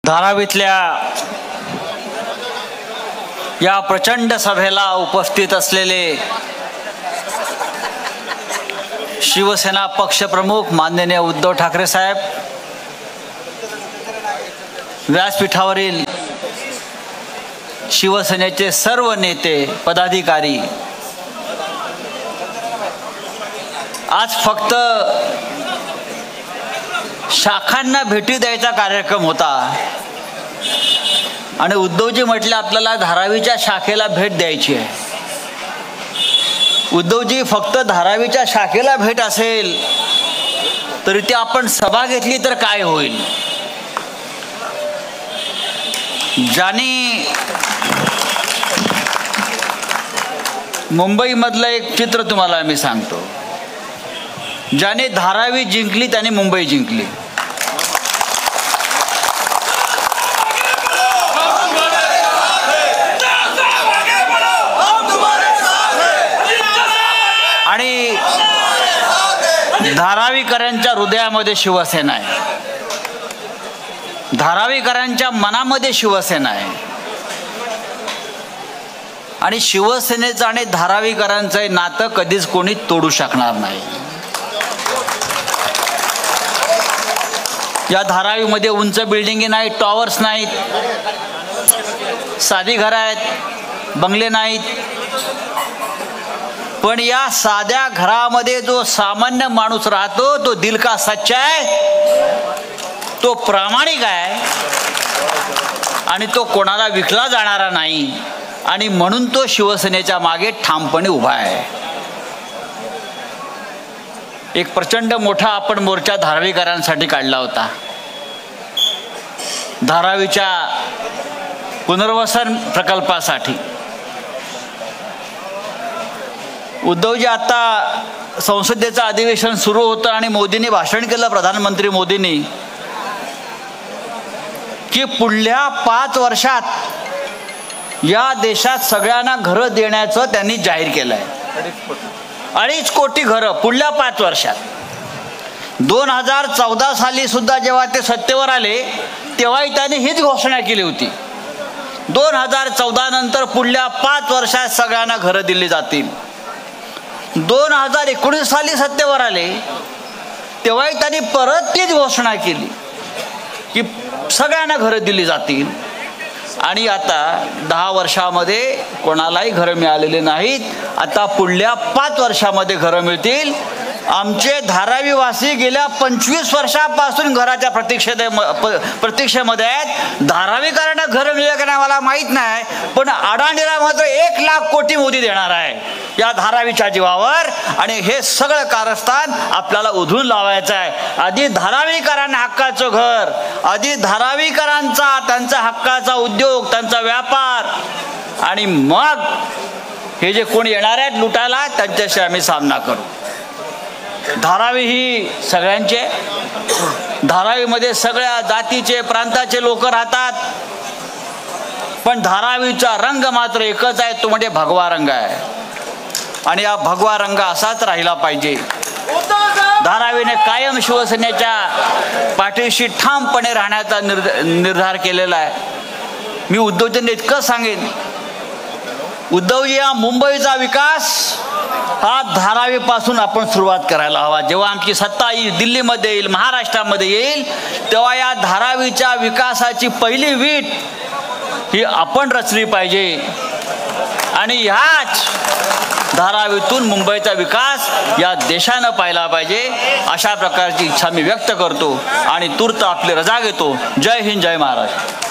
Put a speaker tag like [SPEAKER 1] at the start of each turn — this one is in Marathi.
[SPEAKER 1] धारावीतल्या या प्रचंड सभेला उपस्थित असलेले शिवसेना पक्षप्रमुख माननीय उद्धव ठाकरे साहेब, व्यासपीठावरील शिवसेनेचे सर्व नेते पदाधिकारी, आज फक्त शाखांना भेटी द्यायचा कार्यक्रम होता आणि उद्धवजी म्हटले आपल्याला धारावीच्या शाखेला भेट द्यायची आहे. उद्धवजी, फक्त धारावीच्या शाखेला भेट असेल तर इथे आपण सभा घेतली तर काय होईल? ज्यांनी मुंबईमधलं एक चित्र तुम्हाला मी सांगतो, ज्याने धारावी जिंकली त्याने मुंबई जिंकली. आणि धारावीकरांच्या हृदयामध्ये शिवसेना आहे, धारावीकरांच्या मनामध्ये शिवसेना आहे आणि शिवसेनेचं आणि धारावीकरांचं नातं कधीच कोणी तोडू शकणार नाही. या धारावीमध्ये उंच बिल्डिंगी नाहीत, टॉवर्स नाहीत, साधी घरं आहेत, बंगले नाहीत, पण या साध्या घरामध्ये जो सामान्य माणूस राहतो तो दिल का सच्चा आहे, तो प्रामाणिक आहे आणि तो कोणाला विकला जाणारा नाही आणि म्हणून तो शिवसेनेच्या मागे ठामपणे उभा आहे. एक प्रचंड मोठा आपण मोर्चा धारावीकरांसाठी काढला होता. धारावीच्या पुनर्वसन प्रकल्पासाठी. उद्धवजी, आता संसदेचं अधिवेशन सुरू होतं आणि मोदींनी भाषण केलं, प्रधानमंत्री मोदींनी, की पुढल्या 5 वर्षात या देशात सगळ्यांना घरं देण्याचं त्यांनी जाहीर केलं आहे. 2.5 कोटी घरं पुढल्या 5 वर्षात. 2014 साली सुद्धा जेव्हा ते सत्तेवर आले तेव्हाही त्यांनी हीच घोषणा केली होती. 2014 नंतर पुढल्या 5 वर्षात सगळ्यांना घरं दिली जातील. 2019 साली सत्तेवर आले तेव्हाही त्यांनी परत तीच घोषणा केली की सगळ्यांना घरं दिली जातील. आणि आता 10 वर्षामध्ये कोणालाही घरं मिळालेली नाहीत. आता पुढल्या 5 वर्षामध्ये घरं मिळतील. आमचे धारावीवासी गेल्या 25 वर्षापासून घराच्या प्रतीक्षेमध्ये आहेत. धारावीकरांना घरं मिळेल का नाही मला माहीत नाही, पण अडाणीला मात्र 1 लाख कोटी मोदी देणार आहे या धारावीच्या जीवावर. आणि हे सगळं कारस्थान आपल्याला उधळून लावायचं आहे. आधी धारावीकरांना हक्काचं घर, आधी धारावीकरांचा त्यांचा हक्काचा उद्योग, त्यांचा व्यापार, आणि मग हे जे कोणी येणार आहेत लुटायला त्यांच्याशी आम्ही सामना करू. धारावी ही सगळ्यांचे, धारावीमध्ये सगळ्या जातीचे प्रांताचे लोक राहतात, पण धारावीचा रंग मात्र एकच आहे, तो म्हणजे भगवा रंग आहे. आणि हा भगवा रंग असाच राहिला पाहिजे. धारावीने कायम शिवसेनेच्या पाठीशी ठामपणे राहण्याचा निर्धार केलेला आहे. मी उद्धवजींना इतकं सांगेन, उद्धवजी, हा मुंबईचा विकास हा धारावीपासून आपण सुरुवात करायला हवा. जेव्हा आमची सत्ता येईल, दिल्लीमध्ये येईल, महाराष्ट्रामध्ये येईल, तेव्हा या धारावीच्या विकासाची पहिली वीट ही आपण रचली पाहिजे आणि ह्याच धारावीतून मुंबईचा विकास या देशानं पाहिला पाहिजे. अशा प्रकारची इच्छा मी व्यक्त करतो आणि तूर्त आपली रजा घेतो. जय हिंद, जय महाराष्ट्र.